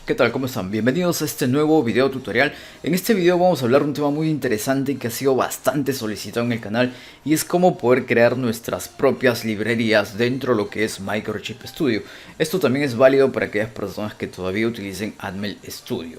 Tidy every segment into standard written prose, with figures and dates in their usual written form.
¿Qué tal? ¿Cómo están? Bienvenidos a este nuevo video tutorial. En este video vamos a hablar de un tema muy interesante que ha sido bastante solicitado en el canal y es cómo poder crear nuestras propias librerías dentro de lo que es Microchip Studio. Esto también es válido para aquellas personas que todavía utilicen Atmel Studio.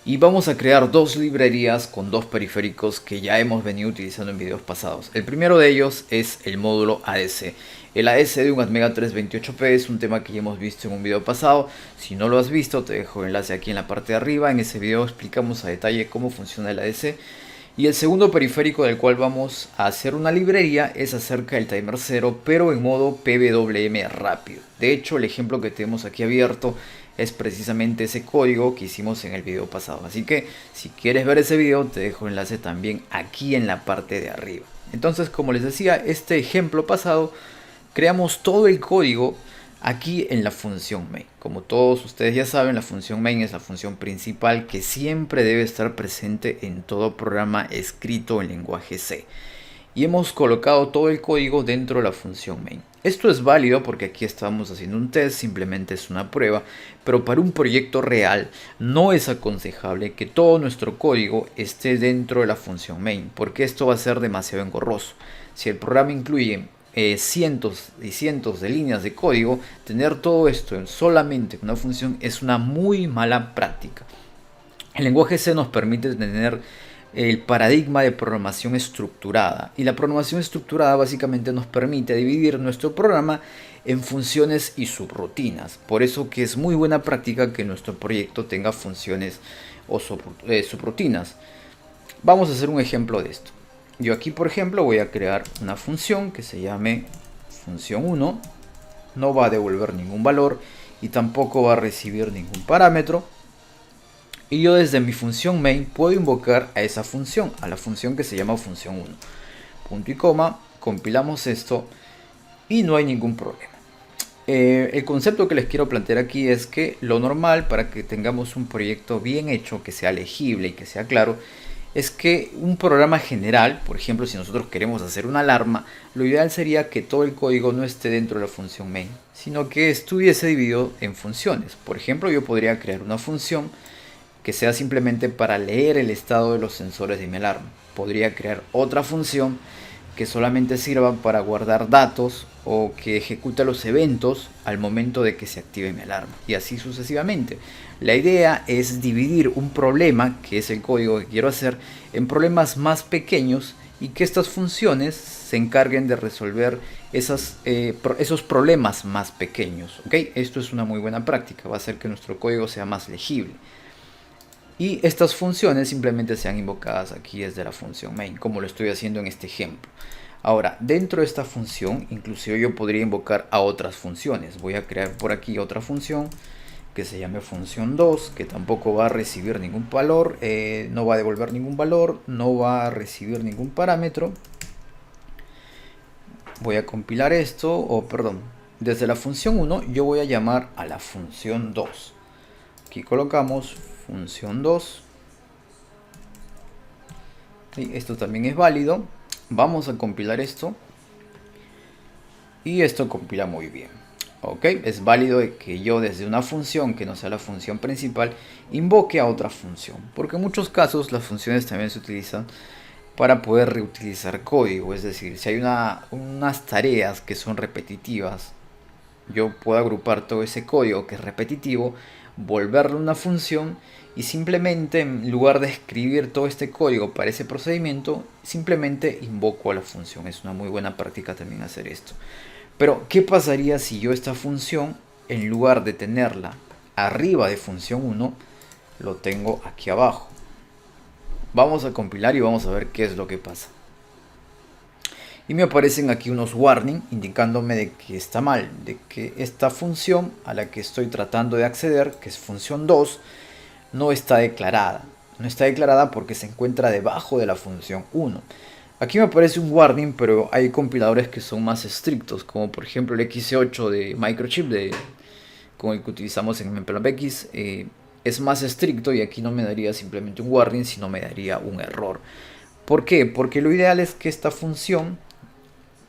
Y vamos a crear dos librerías con dos periféricos que ya hemos venido utilizando en videos pasados. El primero de ellos es el módulo ADC. El ADC de un Atmega 328P es un tema que ya hemos visto en un video pasado. Si no lo has visto, te dejo el enlace aquí en la parte de arriba. En ese video explicamos a detalle cómo funciona el ADC. Y el segundo periférico del cual vamos a hacer una librería es acerca del timer 0, pero en modo PWM rápido. De hecho, el ejemplo que tenemos aquí abierto es precisamente ese código que hicimos en el video pasado. Así que si quieres ver ese video, te dejo el enlace también aquí en la parte de arriba. Entonces, como les decía, este ejemplo pasado, creamos todo el código aquí en la función main. Como todos ustedes ya saben, la función main es la función principal que siempre debe estar presente en todo programa escrito en lenguaje C. Y hemos colocado todo el código dentro de la función main. Esto es válido porque aquí estamos haciendo un test, simplemente es una prueba, pero para un proyecto real no es aconsejable que todo nuestro código esté dentro de la función main, porque esto va a ser demasiado engorroso. Si el programa incluye cientos y cientos de líneas de código, tener todo esto en solamente una función es una muy mala práctica. El lenguaje C nos permite tener el paradigma de programación estructurada, y la programación estructurada básicamente nos permite dividir nuestro programa en funciones y subrutinas. Por eso que es muy buena práctica que nuestro proyecto tenga funciones o subrutinas. Vamos a hacer un ejemplo de esto. Yo aquí, por ejemplo, voy a crear una función que se llame función 1. No va a devolver ningún valor y tampoco va a recibir ningún parámetro. Y yo desde mi función main puedo invocar a esa función, a la función que se llama función 1. Punto y coma, compilamos esto y no hay ningún problema. El concepto que les quiero plantear aquí es que lo normal para que tengamos un proyecto bien hecho, que sea legible y que sea claro, es que un programa general, por ejemplo, si nosotros queremos hacer una alarma, lo ideal sería que todo el código no esté dentro de la función main, sino que estuviese dividido en funciones. Por ejemplo, yo podría crear una función que sea simplemente para leer el estado de los sensores de mi alarma. Podría crear otra función que solamente sirva para guardar datos o que ejecute los eventos al momento de que se active mi alarma, y así sucesivamente. La idea es dividir un problema, que es el código que quiero hacer, en problemas más pequeños y que estas funciones se encarguen de resolver esos problemas más pequeños. ¿Okay? Esto es una muy buena práctica, va a hacer que nuestro código sea más legible. Y estas funciones simplemente sean invocadas aquí desde la función main, como lo estoy haciendo en este ejemplo. Ahora, dentro de esta función, inclusive yo podría invocar a otras funciones. Voy a crear por aquí otra función que se llame función 2, que tampoco va a recibir ningún valor, no va a devolver ningún valor, no va a recibir ningún parámetro. Voy a compilar esto, o perdón, desde la función 1 yo voy a llamar a la función 2. Aquí colocamos función 2. Y esto también es válido. Vamos a compilar esto. Y esto compila muy bien. Ok, es válido que yo desde una función que no sea la función principal invoque a otra función. Porque en muchos casos las funciones también se utilizan para poder reutilizar código. Es decir, si hay unas tareas que son repetitivas, yo puedo agrupar todo ese código que es repetitivo, volverlo una función y simplemente, en lugar de escribir todo este código para ese procedimiento, simplemente invoco a la función. Es una muy buena práctica también hacer esto. Pero ¿qué pasaría si yo esta función, en lugar de tenerla arriba de función 1, lo tengo aquí abajo? Vamos a compilar y vamos a ver qué es lo que pasa. Y me aparecen aquí unos warning indicándome de que está mal, de que esta función a la que estoy tratando de acceder, que es función 2, no está declarada. No está declarada porque se encuentra debajo de la función 1. Aquí me aparece un warning, pero hay compiladores que son más estrictos, como por ejemplo el X8 de Microchip, con el que utilizamos en MPLABX, es más estricto y aquí no me daría simplemente un warning, sino me daría un error. ¿Por qué? Porque lo ideal es que esta función,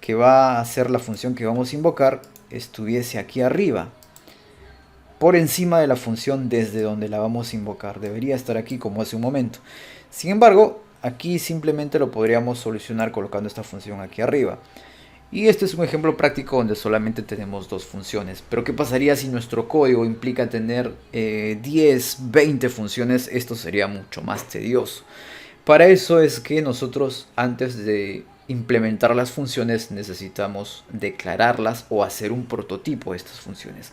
que va a ser la función que vamos a invocar, estuviese aquí arriba. por encima de la función desde donde la vamos a invocar. Debería estar aquí como hace un momento. Sin embargo, aquí simplemente lo podríamos solucionar colocando esta función aquí arriba. Y este es un ejemplo práctico donde solamente tenemos dos funciones. Pero ¿qué pasaría si nuestro código implica tener 10, 20 funciones? Esto sería mucho más tedioso. Para eso es que nosotros, antes de implementar las funciones, necesitamos declararlas o hacer un prototipo de estas funciones.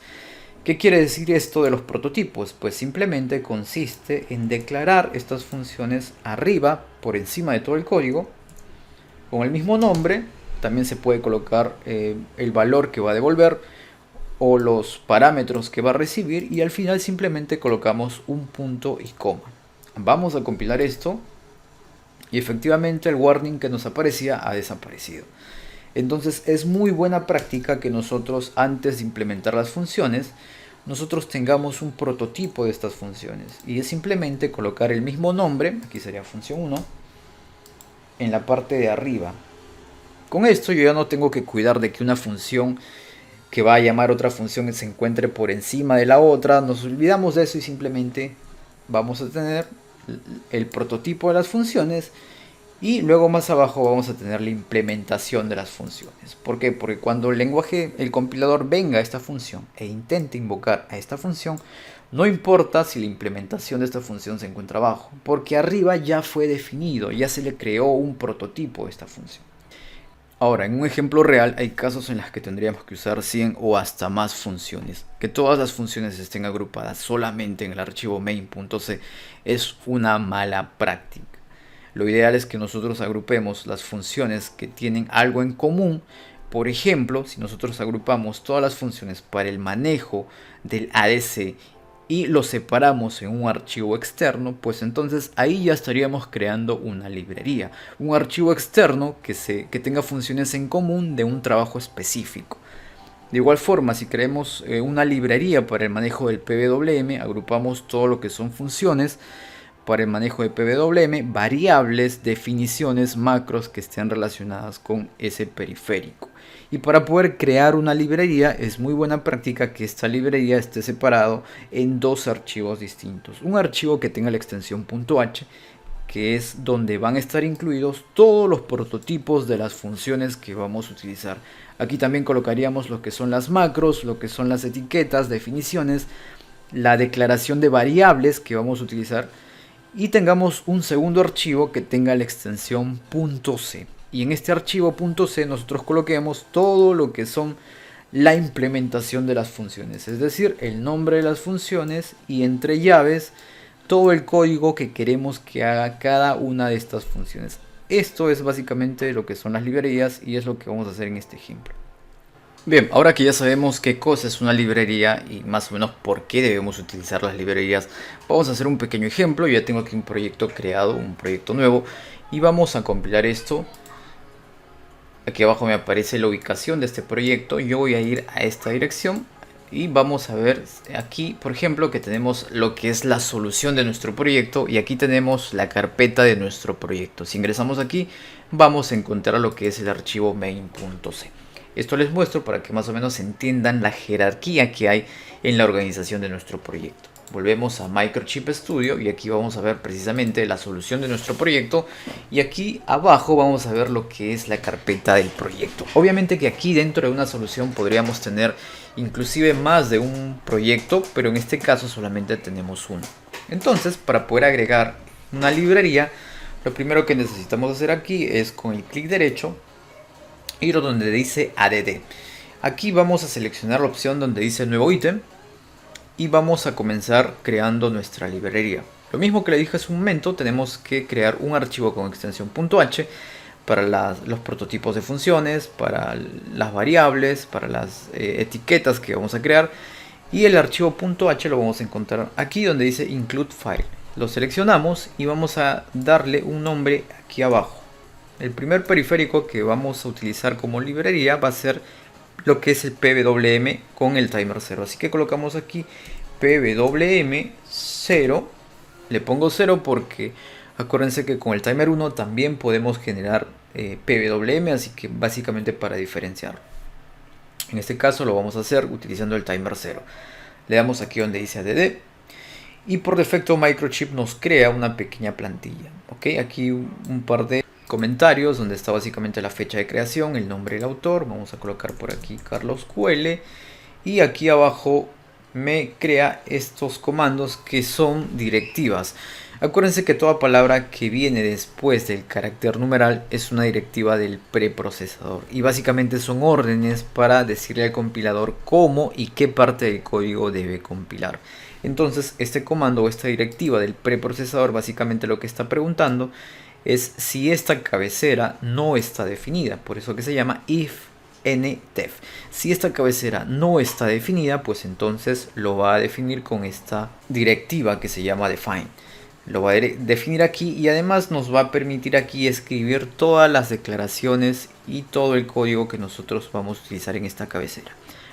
¿Qué quiere decir esto de los prototipos? Pues simplemente consiste en declarar estas funciones arriba, por encima de todo el código, con el mismo nombre. También se puede colocar el valor que va a devolver o los parámetros que va a recibir, y al final simplemente colocamos un punto y coma. Vamos a compilar esto y efectivamente el warning que nos aparecía ha desaparecido. Entonces es muy buena práctica que nosotros, antes de implementar las funciones, nosotros tengamos un prototipo de estas funciones, y es simplemente colocar el mismo nombre, aquí sería función 1, en la parte de arriba. Con esto yo ya no tengo que cuidar de que una función que va a llamar otra función se encuentre por encima de la otra. Nos olvidamos de eso y simplemente vamos a tener el prototipo de las funciones, y luego más abajo vamos a tener la implementación de las funciones. ¿Por qué? Porque cuando el compilador venga a esta función e intente invocar a esta función, no importa si la implementación de esta función se encuentra abajo, porque arriba ya fue definido, ya se le creó un prototipo de esta función. Ahora, en un ejemplo real hay casos en los que tendríamos que usar 100 o hasta más funciones. Que todas las funciones estén agrupadas solamente en el archivo main.c es una mala práctica. Lo ideal es que nosotros agrupemos las funciones que tienen algo en común. Por ejemplo, si nosotros agrupamos todas las funciones para el manejo del ADC y lo separamos en un archivo externo, pues entonces ahí ya estaríamos creando una librería, un archivo externo que tenga funciones en común de un trabajo específico. De igual forma, si creemos una librería para el manejo del PWM, agrupamos todo lo que son funciones para el manejo de PWM, variables, definiciones, macros que estén relacionadas con ese periférico. Y para poder crear una librería es muy buena práctica que esta librería esté separado en dos archivos distintos. Un archivo que tenga la extensión .h, que es donde van a estar incluidos todos los prototipos de las funciones que vamos a utilizar. Aquí también colocaríamos lo que son las macros, lo que son las etiquetas, definiciones, la declaración de variables que vamos a utilizar, y tengamos un segundo archivo que tenga la extensión .c. Y en este archivo .c nosotros coloquemos todo lo que son la implementación de las funciones, es decir, el nombre de las funciones, y entre llaves todo el código que queremos que haga cada una de estas funciones. Esto es básicamente lo que son las librerías y es lo que vamos a hacer en este ejemplo. Bien, ahora que ya sabemos qué cosa es una librería y más o menos por qué debemos utilizar las librerías, vamos a hacer un pequeño ejemplo. Yo ya tengo aquí un proyecto creado, un proyecto nuevo, y vamos a compilar esto. Aquí abajo me aparece la ubicación de este proyecto. Yo voy a ir a esta dirección y vamos a ver aquí, por ejemplo, que tenemos lo que es la solución de nuestro proyecto, y aquí tenemos la carpeta de nuestro proyecto. Si ingresamos aquí, vamos a encontrar lo que es el archivo main.c. Esto les muestro para que más o menos entiendan la jerarquía que hay en la organización de nuestro proyecto. Volvemos a Microchip Studio y aquí vamos a ver precisamente la solución de nuestro proyecto, y aquí abajo vamos a ver lo que es la carpeta del proyecto. Obviamente que aquí dentro de una solución podríamos tener inclusive más de un proyecto, pero en este caso solamente tenemos uno. Entonces, para poder agregar una librería, lo primero que necesitamos hacer aquí es con el clic derecho ir donde dice add. Aquí vamos a seleccionar la opción donde dice nuevo ítem y vamos a comenzar creando nuestra librería. Lo mismo que le dije hace un momento, tenemos que crear un archivo con extensión .h para los prototipos de funciones, para las variables, para las etiquetas que vamos a crear, y el archivo .h lo vamos a encontrar aquí donde dice include file. Lo seleccionamos y vamos a darle un nombre aquí abajo. El primer periférico que vamos a utilizar como librería va a ser lo que es el PWM con el timer 0. Así que colocamos aquí PWM 0. Le pongo 0 porque acuérdense que con el timer 1 también podemos generar PWM, así que básicamente para diferenciarlo. En este caso lo vamos a hacer utilizando el timer 0. le damos aquí donde dice add y por defecto Microchip nos crea una pequeña plantilla. ¿Ok? Aquí un par de comentarios donde está básicamente la fecha de creación, el nombre del autor. Vamos a colocar por aquí Carlos QL y aquí abajo me crea estos comandos que son directivas. Acuérdense que toda palabra que viene después del carácter numeral es una directiva del preprocesador y básicamente son órdenes para decirle al compilador cómo y qué parte del código debe compilar. Entonces este comando o esta directiva del preprocesador básicamente lo que está preguntando es si esta cabecera no está definida, por eso que se llama ifNTEF. Si esta cabecera no está definida, pues entonces lo va a definir con esta directiva que se llama define. Lo va a definir aquí y además nos va a permitir aquí escribir todas las declaraciones y todo el código que nosotros vamos a utilizar en esta cabecera.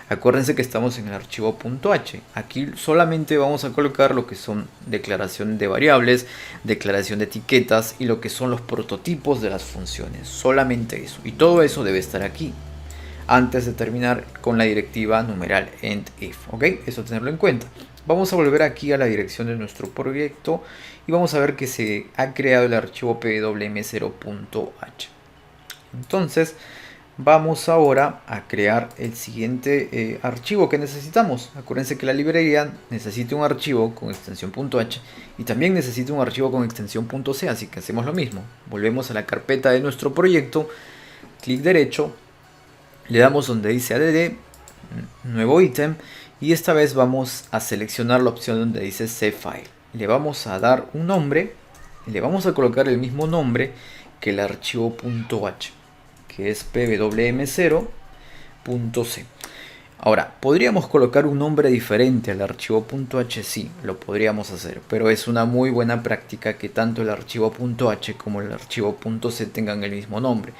Acuérdense que estamos en el archivo .h. Aquí solamente vamos a colocar lo que son declaración de variables, declaración de etiquetas y lo que son los prototipos de las funciones. Solamente eso. Y todo eso debe estar aquí antes de terminar con la directiva numeral endIf. ¿Ok? Eso tenerlo en cuenta. Vamos a volver aquí a la dirección de nuestro proyecto y vamos a ver que se ha creado el archivo pwm0.h. Entonces vamos ahora a crear el siguiente archivo que necesitamos. Acuérdense que la librería necesita un archivo con extensión .h y también necesita un archivo con extensión .c, así que hacemos lo mismo. Volvemos a la carpeta de nuestro proyecto, clic derecho, le damos donde dice add, nuevo ítem, y esta vez vamos a seleccionar la opción donde dice Save File. Le vamos a dar un nombre y le vamos a colocar el mismo nombre que el archivo .h, que es pwm0.c. Ahora, ¿podríamos colocar un nombre diferente al archivo .h? Sí, lo podríamos hacer, pero es una muy buena práctica que tanto el archivo .h como el archivo .c tengan el mismo nombre,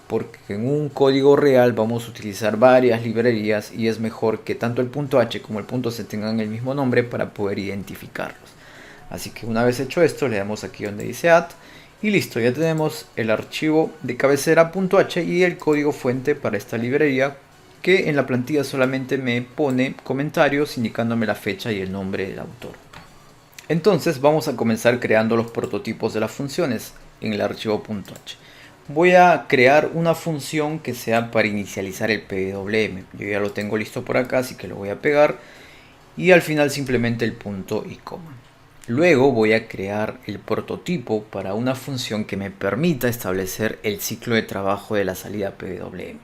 porque en un código real vamos a utilizar varias librerías y es mejor que tanto el .h como el .c tengan el mismo nombre para poder identificarlos. Así que una vez hecho esto, le damos aquí donde dice add y listo, ya tenemos el archivo de cabecera .h y el código fuente para esta librería, que en la plantilla solamente me pone comentarios indicándome la fecha y el nombre del autor. Entonces vamos a comenzar creando los prototipos de las funciones en el archivo .h. Voy a crear una función que sea para inicializar el PWM. Yo ya lo tengo listo por acá, así que lo voy a pegar y al final simplemente el punto y coma. Luego voy a crear el prototipo para una función que me permita establecer el ciclo de trabajo de la salida PWM.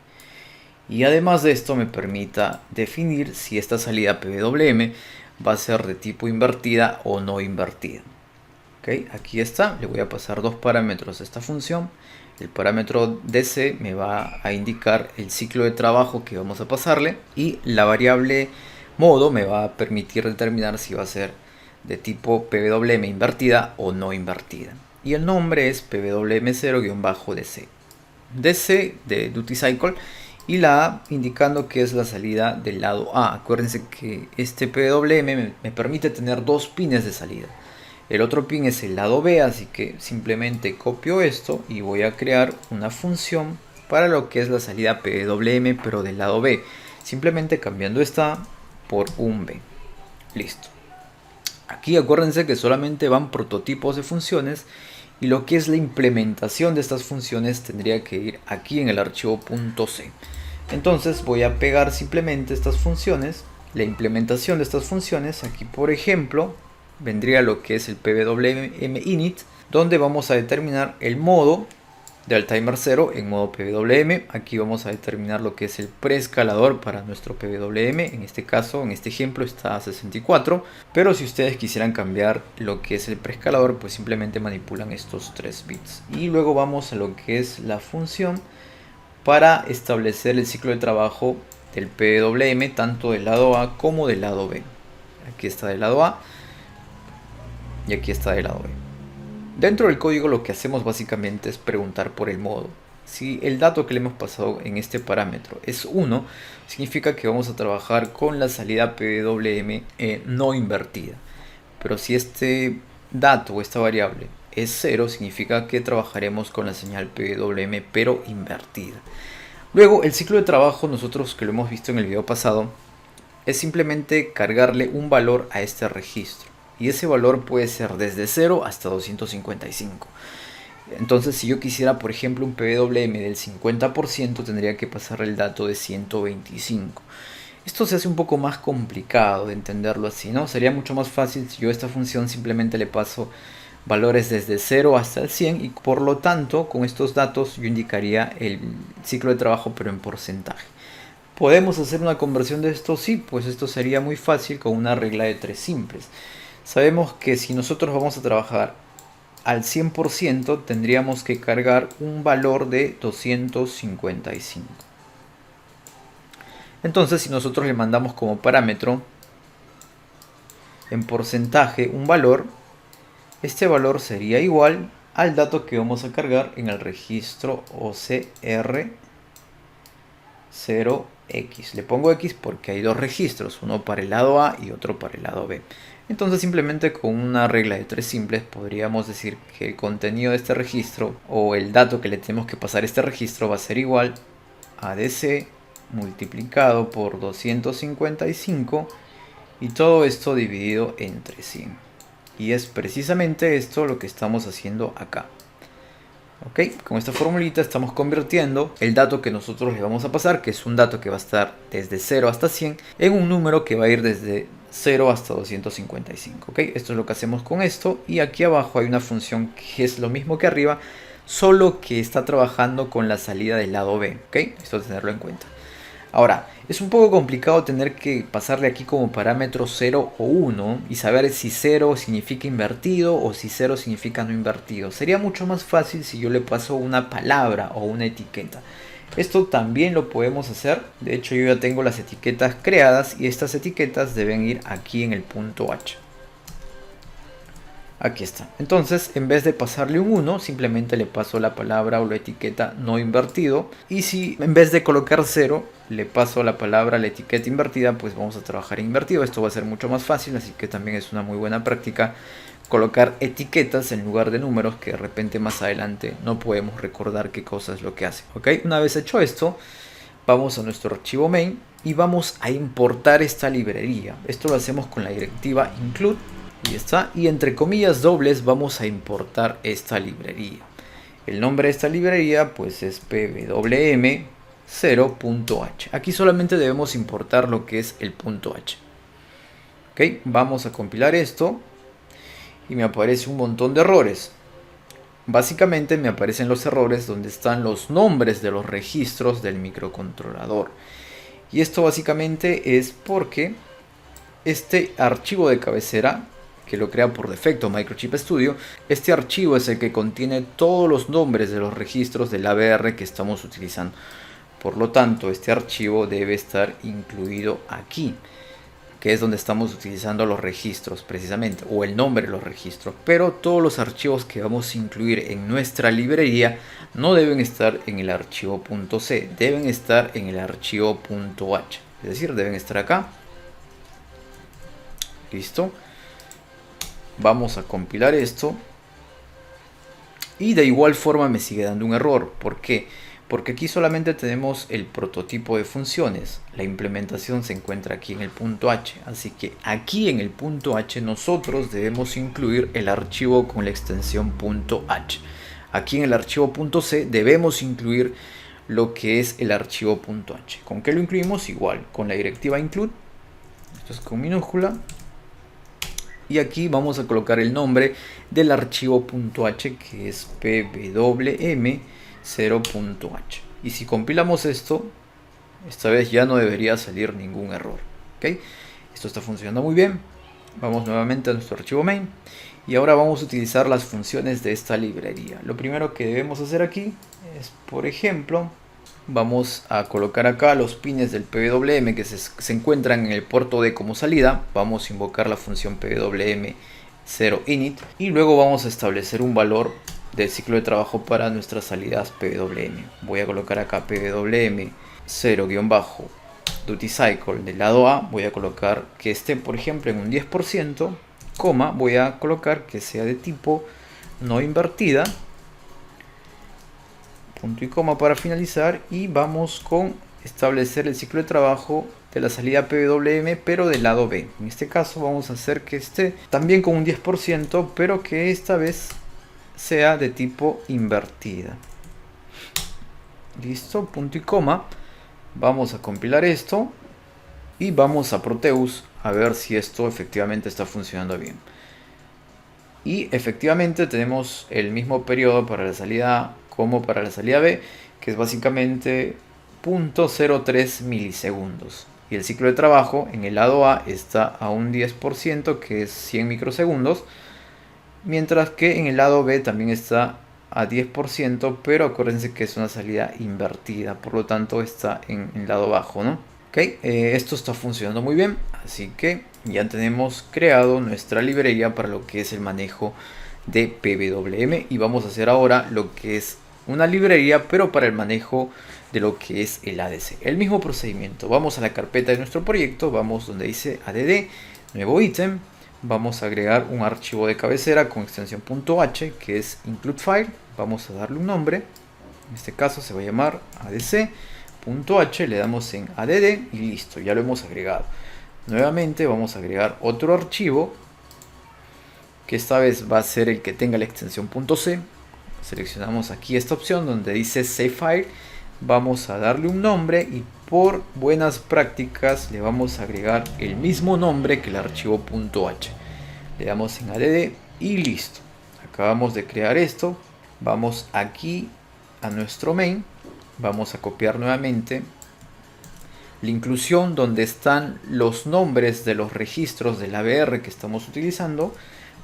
Y además de esto me permita definir si esta salida PWM va a ser de tipo invertida o no invertida. ¿Okay? Aquí está, le voy a pasar dos parámetros a esta función. El parámetro DC me va a indicar el ciclo de trabajo que vamos a pasarle y la variable modo me va a permitir determinar si va a ser de tipo PWM invertida o no invertida. Y el nombre es PWM0-DC. DC de Duty Cycle y la A indicando que es la salida del lado A. Acuérdense que este PWM me permite tener dos pines de salida. El otro pin es el lado B, así que simplemente copio esto y voy a crear una función para lo que es la salida PWM pero del lado B. Simplemente cambiando esta por un B. Listo. Aquí acuérdense que solamente van prototipos de funciones y lo que es la implementación de estas funciones tendría que ir aquí en el archivo .c. Entonces voy a pegar simplemente estas funciones, la implementación de estas funciones. Aquí por ejemplo vendría lo que es el pwm init, donde vamos a determinar el modo del timer 0 en modo pwm. Aquí vamos a determinar lo que es el preescalador para nuestro pwm. En este caso, en este ejemplo está a 64, pero si ustedes quisieran cambiar lo que es el preescalador, pues simplemente manipulan estos 3 bits. Y luego vamos a lo que es la función para establecer el ciclo de trabajo del pwm, tanto del lado A como del lado B. Aquí está del lado A y aquí está del lado B. Dentro del código lo que hacemos básicamente es preguntar por el modo. Si el dato que le hemos pasado en este parámetro es 1, significa que vamos a trabajar con la salida PWM no invertida. Pero si este dato o esta variable es 0, significa que trabajaremos con la señal PWM pero invertida. Luego el ciclo de trabajo, nosotros que lo hemos visto en el video pasado, es simplemente cargarle un valor a este registro. Y ese valor puede ser desde 0 hasta 255. Entonces, si yo quisiera, por ejemplo, un PWM del 50%, tendría que pasar el dato de 125. Esto se hace un poco más complicado de entenderlo así, ¿no? Sería mucho más fácil si yo a esta función simplemente le paso valores desde 0 hasta el 100 y por lo tanto, con estos datos yo indicaría el ciclo de trabajo pero en porcentaje. ¿Podemos hacer una conversión de esto? Sí, pues esto sería muy fácil con una regla de 3 simples. Sabemos que si nosotros vamos a trabajar al 100% tendríamos que cargar un valor de 255. Entonces, si nosotros le mandamos como parámetro en porcentaje un valor, este valor sería igual al dato que vamos a cargar en el registro OCR0X. Le pongo X porque hay dos registros, uno para el lado A y otro para el lado B. Entonces simplemente con una regla de 3 simples podríamos decir que el contenido de este registro o el dato que le tenemos que pasar a este registro va a ser igual a DC multiplicado por 255 y todo esto dividido entre 100. Y es precisamente esto lo que estamos haciendo acá. Ok, con esta formulita estamos convirtiendo el dato que nosotros le vamos a pasar, que es un dato que va a estar desde 0 hasta 100, en un número que va a ir desde 0 hasta 255. Ok, esto es lo que hacemos con esto. Y aquí abajo hay una función que es lo mismo que arriba, solo que está trabajando con la salida del lado B. Ok, esto es tenerlo en cuenta. Ahora, es un poco complicado tener que pasarle aquí como parámetro 0 o 1 y saber si 0 significa invertido o si 0 significa no invertido. Sería mucho más fácil si yo le paso una palabra o una etiqueta. Esto también lo podemos hacer. De hecho, yo ya tengo las etiquetas creadas y estas etiquetas deben ir aquí en el punto H. Aquí está. Entonces, en vez de pasarle un 1, simplemente le paso la palabra o la etiqueta no invertido. Y si en vez de colocar 0, le paso la palabra, la etiqueta invertida, pues vamos a trabajar invertido. Esto va a ser mucho más fácil, así que también es una muy buena práctica colocar etiquetas en lugar de números que de repente más adelante no podemos recordar qué cosa es lo que hace. ¿Ok? Una vez hecho esto, vamos a nuestro archivo main y vamos a importar esta librería. Esto lo hacemos con la directiva include. Y está, y entre comillas dobles vamos a importar esta librería. El nombre de esta librería pues es pwm0.h. Aquí solamente debemos importar lo que es el punto h. Ok, vamos a compilar esto y me aparece un montón de errores. Básicamente me aparecen los errores donde están los nombres de los registros del microcontrolador. Y esto básicamente es porque este archivo de cabecera, que lo crea por defecto Microchip Studio, este archivo es el que contiene todos los nombres de los registros del AVR que estamos utilizando. Por lo tanto, este archivo debe estar incluido aquí, que es donde estamos utilizando los registros precisamente, o el nombre de los registros. Pero todos los archivos que vamos a incluir en nuestra librería no deben estar en el archivo .c, deben estar en el archivo .h, es decir, deben estar acá. Listo. Vamos a compilar esto. Y de igual forma me sigue dando un error. ¿Por qué? Porque aquí solamente tenemos el prototipo de funciones. La implementación se encuentra aquí en el punto H. Así que aquí en el punto H nosotros debemos incluir el archivo con la extensión punto .h. Aquí en el archivo punto .c debemos incluir lo que es el archivo punto .h. ¿Con qué lo incluimos? Igual, con la directiva include. Esto es con minúscula. Y aquí vamos a colocar el nombre del archivo .h, que es pwm0.h. Y si compilamos esto, esta vez ya no debería salir ningún error. ¿Okay? Esto está funcionando muy bien. Vamos nuevamente a nuestro archivo main. Y ahora vamos a utilizar las funciones de esta librería. Lo primero que debemos hacer aquí es, por ejemplo, vamos a colocar acá los pines del PWM que se encuentran en el puerto D como salida. Vamos a invocar la función PWM0init y luego vamos a establecer un valor del ciclo de trabajo para nuestras salidas PWM. Voy a colocar acá PWM0-duty cycle del lado A. Voy a colocar que esté, por ejemplo, en un 10%, coma, voy a colocar que sea de tipo no invertida. Punto y coma para finalizar y vamos con establecer el ciclo de trabajo de la salida PWM, pero del lado B. En este caso vamos a hacer que esté también con un 10%, pero que esta vez sea de tipo invertida. Listo, punto y coma. Vamos a compilar esto y vamos a Proteus a ver si esto efectivamente está funcionando bien. Y efectivamente tenemos el mismo periodo para la salida A como para la salida B, que es básicamente 0.03 milisegundos. Y el ciclo de trabajo en el lado A está a un 10%, que es 100 microsegundos, mientras que en el lado B también está a 10%, pero acuérdense que es una salida invertida, por lo tanto está en el lado bajo, ¿no? Esto está funcionando muy bien, así que ya tenemos creado nuestra librería para lo que es el manejo de PWM, y vamos a hacer ahora lo que es una librería pero para el manejo de lo que es el ADC. El mismo procedimiento, vamos a la carpeta de nuestro proyecto, vamos donde dice add, nuevo ítem, vamos a agregar un archivo de cabecera con extensión .h que es include file, vamos a darle un nombre, en este caso se va a llamar adc.h, le damos en add y listo, ya lo hemos agregado. Nuevamente vamos a agregar otro archivo, que esta vez va a ser el que tenga la extensión .c. Seleccionamos aquí esta opción donde dice Save File, vamos a darle un nombre y por buenas prácticas le vamos a agregar el mismo nombre que el archivo .h. Le damos en add y listo. Acabamos de crear esto. Vamos aquí a nuestro main, vamos a copiar nuevamente la inclusión donde están los nombres de los registros del ABR que estamos utilizando,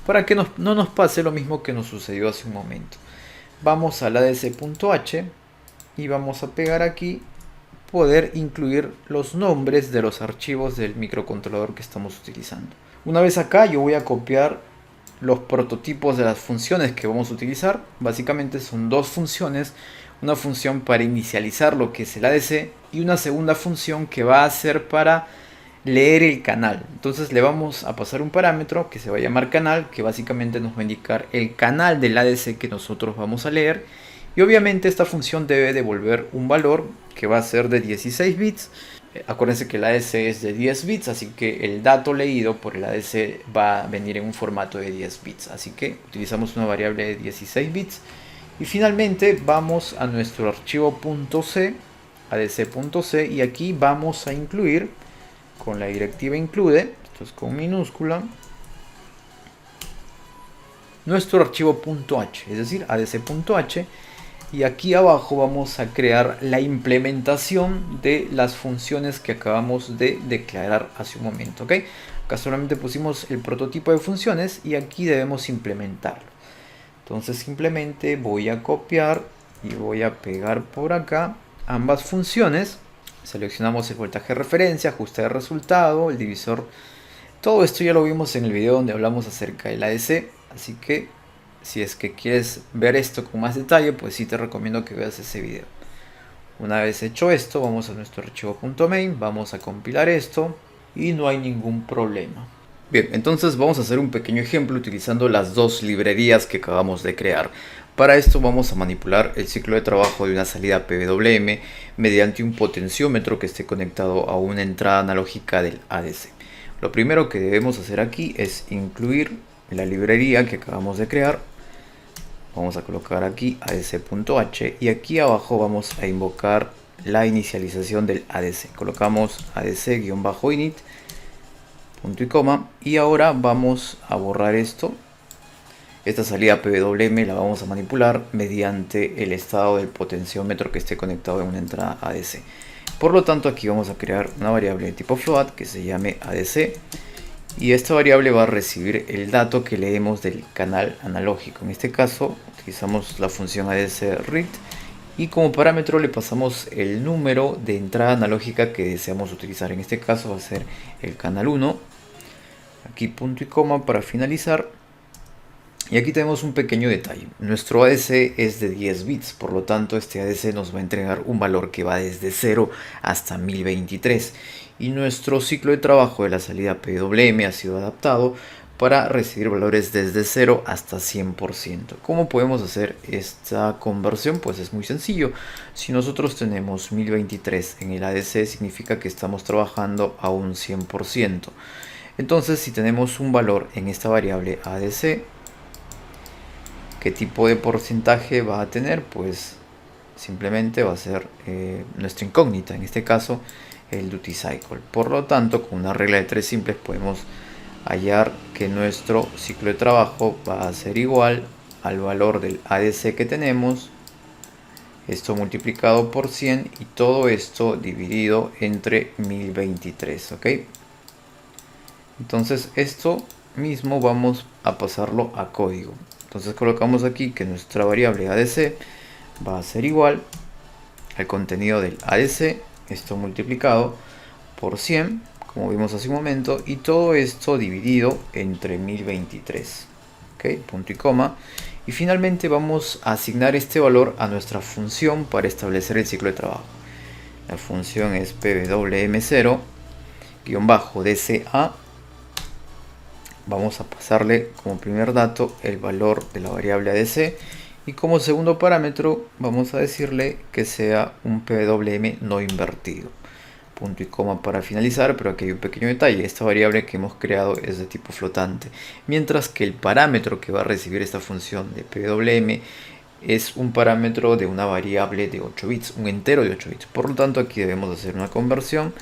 para que no nos pase lo mismo que nos sucedió hace un momento. Vamos al adc.h y vamos a pegar aquí poder incluir los nombres de los archivos del microcontrolador que estamos utilizando. Una vez acá yo voy a copiar los prototipos de las funciones que vamos a utilizar. Básicamente son dos funciones, una función para inicializar lo que es el ADC y una segunda función que va a ser para leer el canal. Entonces le vamos a pasar un parámetro que se va a llamar canal, que básicamente nos va a indicar el canal del ADC que nosotros vamos a leer, y obviamente esta función debe devolver un valor que va a ser de 16 bits. Acuérdense que el ADC es de 10 bits, así que el dato leído por el ADC va a venir en un formato de 10 bits, así que utilizamos una variable de 16 bits. Y finalmente vamos a nuestro archivo .c, adc.c, y aquí vamos a incluir con la directiva include, esto es con minúscula, nuestro archivo .h, es decir, adc.h, y aquí abajo vamos a crear la implementación de las funciones que acabamos de declarar hace un momento. Acá solamente pusimos el prototipo de funciones y aquí debemos implementarlo. Entonces simplemente voy a copiar y voy a pegar por acá ambas funciones. Seleccionamos el voltaje de referencia, ajuste de resultado, el divisor. Todo esto ya lo vimos en el video donde hablamos acerca del ADC, así que si es que quieres ver esto con más detalle, pues sí te recomiendo que veas ese video. Una vez hecho esto, vamos a nuestro archivo .main, vamos a compilar esto y no hay ningún problema. Bien, entonces vamos a hacer un pequeño ejemplo utilizando las dos librerías que acabamos de crear. Para esto vamos a manipular el ciclo de trabajo de una salida PWM mediante un potenciómetro que esté conectado a una entrada analógica del ADC. Lo primero que debemos hacer aquí es incluir la librería que acabamos de crear. Vamos a colocar aquí adc.h y aquí abajo vamos a invocar la inicialización del ADC. Colocamos adc-init, punto y coma, y ahora vamos a borrar esto. Esta salida PWM la vamos a manipular mediante el estado del potenciómetro que esté conectado en una entrada ADC. Por lo tanto, aquí vamos a crear una variable de tipo float que se llame ADC, y esta variable va a recibir el dato que leemos del canal analógico. En este caso utilizamos la función ADC-read y como parámetro le pasamos el número de entrada analógica que deseamos utilizar. En este caso va a ser el canal 1. Aquí punto y coma para finalizar. Y aquí tenemos un pequeño detalle. Nuestro ADC es de 10 bits, por lo tanto este ADC nos va a entregar un valor que va desde 0 hasta 1023. Y nuestro ciclo de trabajo de la salida PWM ha sido adaptado para recibir valores desde 0 hasta 100%. ¿Cómo podemos hacer esta conversión? Pues es muy sencillo. Si nosotros tenemos 1023 en el ADC, significa que estamos trabajando a un 100%. Entonces, si tenemos un valor en esta variable ADC, ¿qué tipo de porcentaje va a tener? Pues simplemente va a ser nuestra incógnita, en este caso el duty cycle. Por lo tanto, con una regla de 3 simples podemos hallar que nuestro ciclo de trabajo va a ser igual al valor del ADC que tenemos, esto multiplicado por 100 y todo esto dividido entre 1023, ¿ok? Entonces esto mismo vamos a pasarlo a código. Entonces colocamos aquí que nuestra variable ADC va a ser igual al contenido del ADC, esto multiplicado por 100, como vimos hace un momento, y todo esto dividido entre 1023, ¿ok? Punto y coma. Y finalmente vamos a asignar este valor a nuestra función para establecer el ciclo de trabajo. La función es pwm0-dca. Vamos a pasarle como primer dato el valor de la variable ADC y como segundo parámetro vamos a decirle que sea un pwm no invertido. Punto y coma para finalizar, pero aquí hay un pequeño detalle: esta variable que hemos creado es de tipo flotante, mientras que el parámetro que va a recibir esta función de pwm es un parámetro de una variable de 8 bits, un entero de 8 bits. Por lo tanto, aquí debemos hacer una conversión.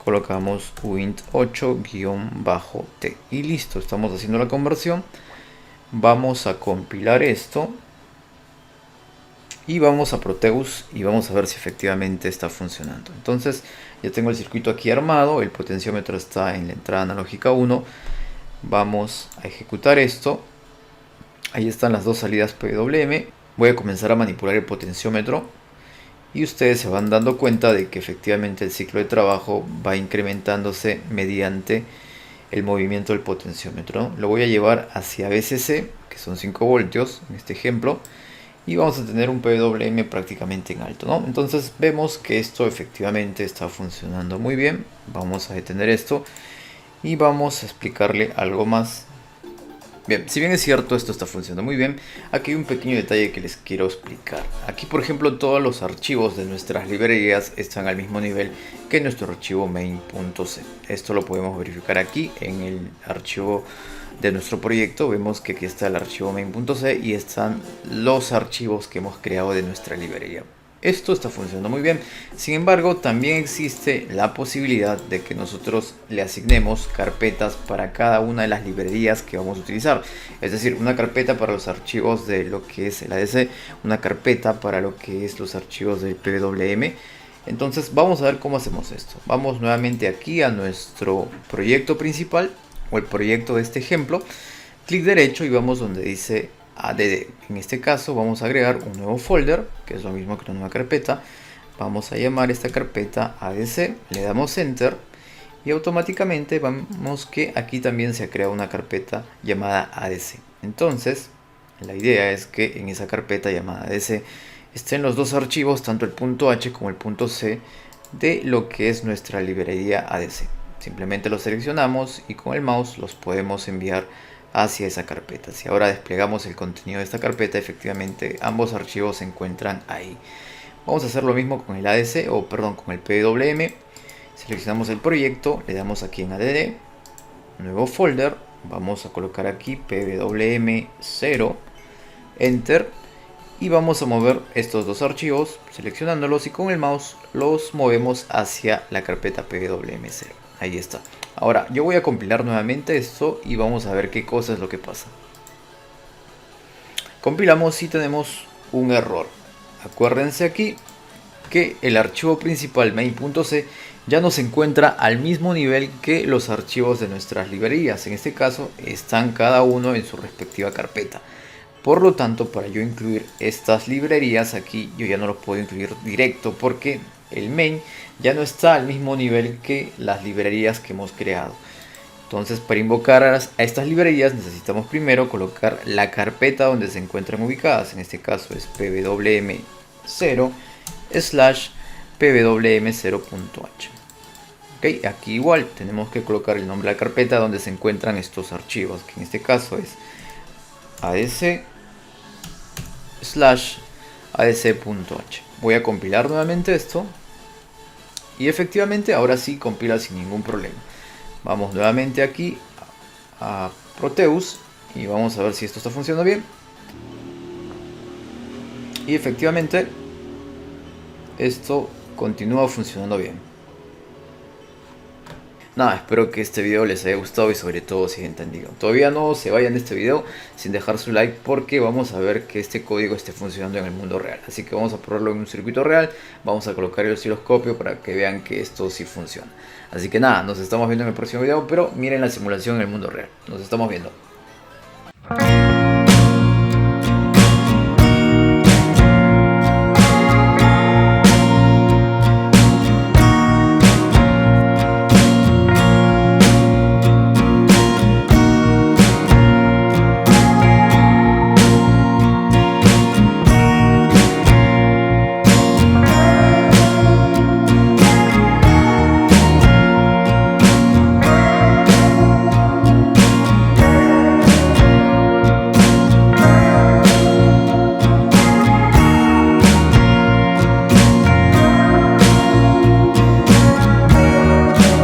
Colocamos uint8-t y listo, estamos haciendo la conversión. Vamos a compilar esto y vamos a Proteus y vamos a ver si efectivamente está funcionando. Entonces ya tengo el circuito aquí armado, el potenciómetro está en la entrada analógica 1. Vamos a ejecutar esto. Ahí están las dos salidas PWM. Voy a comenzar a manipular el potenciómetro y ustedes se van dando cuenta de que efectivamente el ciclo de trabajo va incrementándose mediante el movimiento del potenciómetro, ¿no? Lo voy a llevar hacia VCC, que son 5 voltios en este ejemplo, y vamos a tener un PWM prácticamente en alto, ¿no? Entonces vemos que esto efectivamente está funcionando muy bien. Vamos a detener esto y vamos a explicarle algo más. Bien, si bien es cierto esto está funcionando muy bien, aquí hay un pequeño detalle que les quiero explicar. Aquí, por ejemplo, todos los archivos de nuestras librerías están al mismo nivel que nuestro archivo main.c. Esto lo podemos verificar aquí en el archivo de nuestro proyecto. Vemos que aquí está el archivo main.c y están los archivos que hemos creado de nuestra librería. Esto está funcionando muy bien. Sin embargo, también existe la posibilidad de que nosotros le asignemos carpetas para cada una de las librerías que vamos a utilizar. Es decir, una carpeta para los archivos de lo que es el ADC, una carpeta para lo que es los archivos del PWM. Entonces vamos a ver cómo hacemos esto. Vamos nuevamente aquí a nuestro proyecto principal o el proyecto de este ejemplo. Clic derecho y vamos donde dice ADD. En este caso vamos a agregar un nuevo folder, que es lo mismo que una nueva carpeta. Vamos a llamar esta carpeta ADC, le damos Enter y automáticamente vemos que aquí también se ha creado una carpeta llamada ADC. Entonces la idea es que en esa carpeta llamada ADC estén los dos archivos, tanto el .h como el .c de lo que es nuestra librería ADC. Simplemente los seleccionamos y con el mouse los podemos enviar hacia esa carpeta. Si ahora desplegamos el contenido de esta carpeta, efectivamente ambos archivos se encuentran ahí. Vamos a hacer lo mismo con el ADC, o perdón, con el PWM. Seleccionamos el proyecto, le damos aquí en ADD, nuevo folder, vamos a colocar aquí pwm0, Enter, y vamos a mover estos dos archivos seleccionándolos y con el mouse los movemos hacia la carpeta pwm0. Ahí está. Ahora yo voy a compilar nuevamente esto y vamos a ver qué cosa es lo que pasa. Compilamos y tenemos un error. Acuérdense aquí que el archivo principal main.c ya no se encuentra al mismo nivel que los archivos de nuestras librerías. En este caso están cada uno en su respectiva carpeta. Por lo tanto, para yo incluir estas librerías aquí, yo ya no los puedo incluir directo porque el main ya no está al mismo nivel que las librerías que hemos creado. Entonces, para invocar a estas librerías necesitamos primero colocar la carpeta donde se encuentran ubicadas. En este caso es pwm0/pwm0.h. Ok, aquí igual tenemos que colocar el nombre de la carpeta donde se encuentran estos archivos, que en este caso es ads/ads.h. Voy a compilar nuevamente esto y efectivamente ahora sí compila sin ningún problema. Vamos nuevamente aquí a Proteus y vamos a ver si esto está funcionando bien. Y efectivamente esto continúa funcionando bien. Nada, espero que este video les haya gustado y sobre todo si hayan entendido. Todavía no se vayan de este video sin dejar su like porque vamos a ver que este código esté funcionando en el mundo real. Así que vamos a probarlo en un circuito real, vamos a colocar el osciloscopio para que vean que esto sí funciona. Así que nada, nos estamos viendo en el próximo video, pero miren la simulación en el mundo real. Nos estamos viendo.